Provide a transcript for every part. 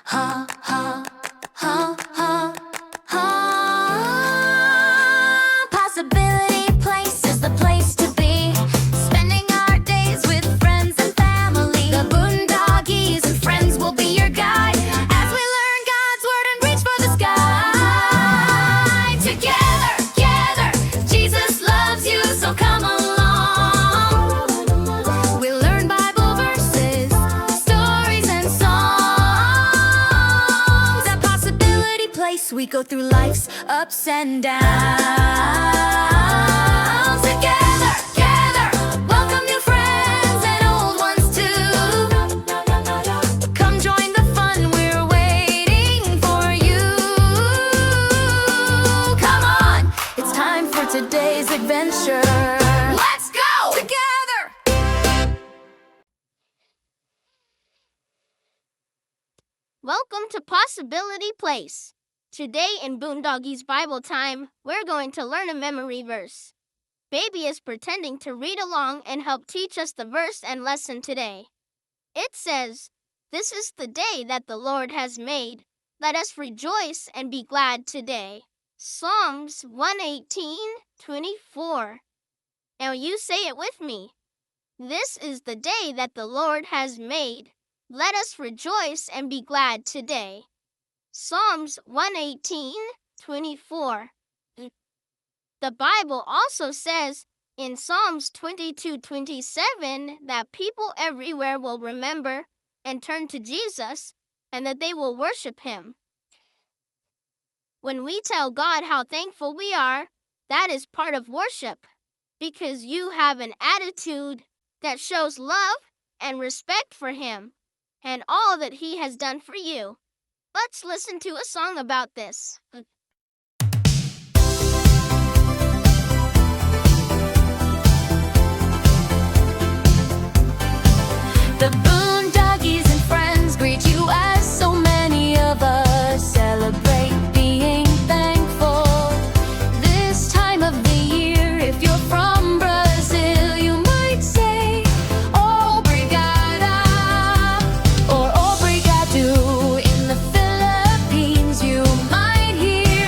ha, ha, ha, ha, ha. Possibility Place is the place to be. Spending our days with friends and family. The Boondoggies and friends will be your guide as we learn God's word and reach for the sky. Together, together, Jesus loves you, so come along. We'll learn Bible verses, stories and songs. At Possibility Place, we go through life's ups and downs. Together, together, welcome new friends and old ones too. Come join the fun, we're waiting for you. Come on, it's time for today's adventure. Let's go! Together! Welcome to Possibility Place. Today in Boondoggies Bible Time, we're going to learn a memory verse. Baby is pretending to read along and help teach us the verse and lesson today. It says, "This is the day that the Lord has made. Let us rejoice and be glad today." Psalms 118:24. Now you say it with me. This is the day that the Lord has made. Let us rejoice and be glad today. Psalms 118:24. The Bible also says in Psalms 22:27 that people everywhere will remember and turn to Jesus and that they will worship Him. When we tell God how thankful we are, that is part of worship, because you have an attitude that shows love and respect for Him and all that He has done for you. Let's listen to a song about this. The Boondoggies and friends greet you as so many of us celebrate being thankful. This time of the year, if you're from Brazil, you might say obrigada or obrigado. In the Philippines, you might hear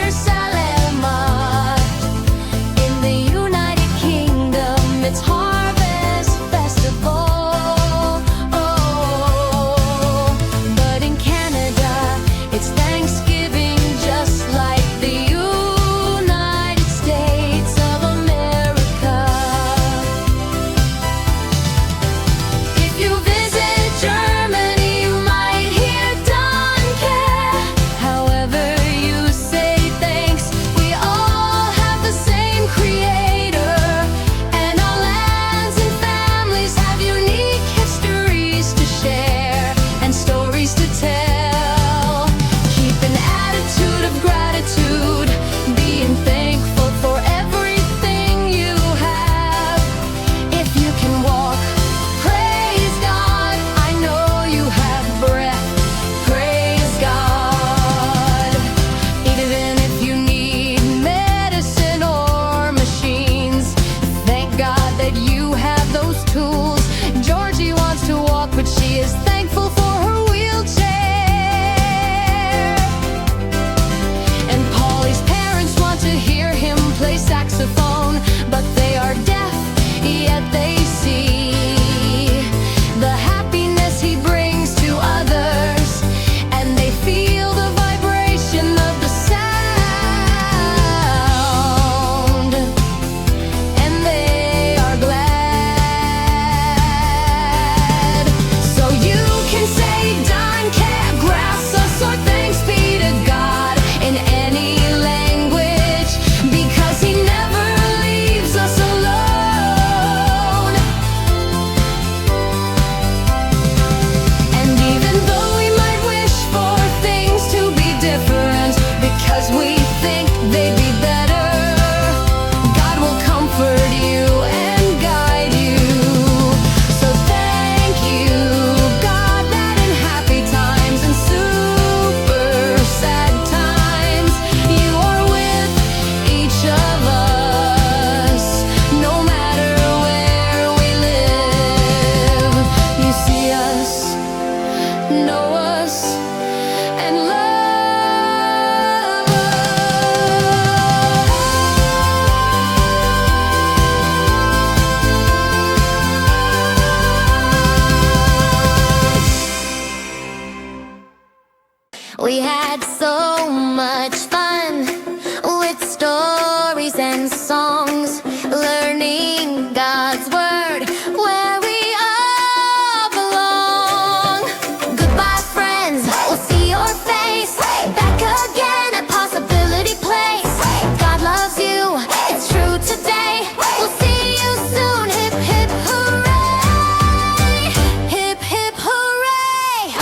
We had so much fun with stories and songs, learning God's word where we all belong. Goodbye, friends, we'll see your face back again at Possibility Place. God loves you, it's true today. We'll see you soon. Hip, hip, hooray! Hip, hip, hooray!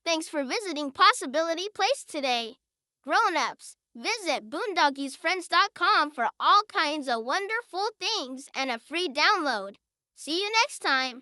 Thanks for visiting Possibility Place today. Grown-ups, visit boondoggiesfriends.com for all kinds of wonderful things and a free download. See you next time.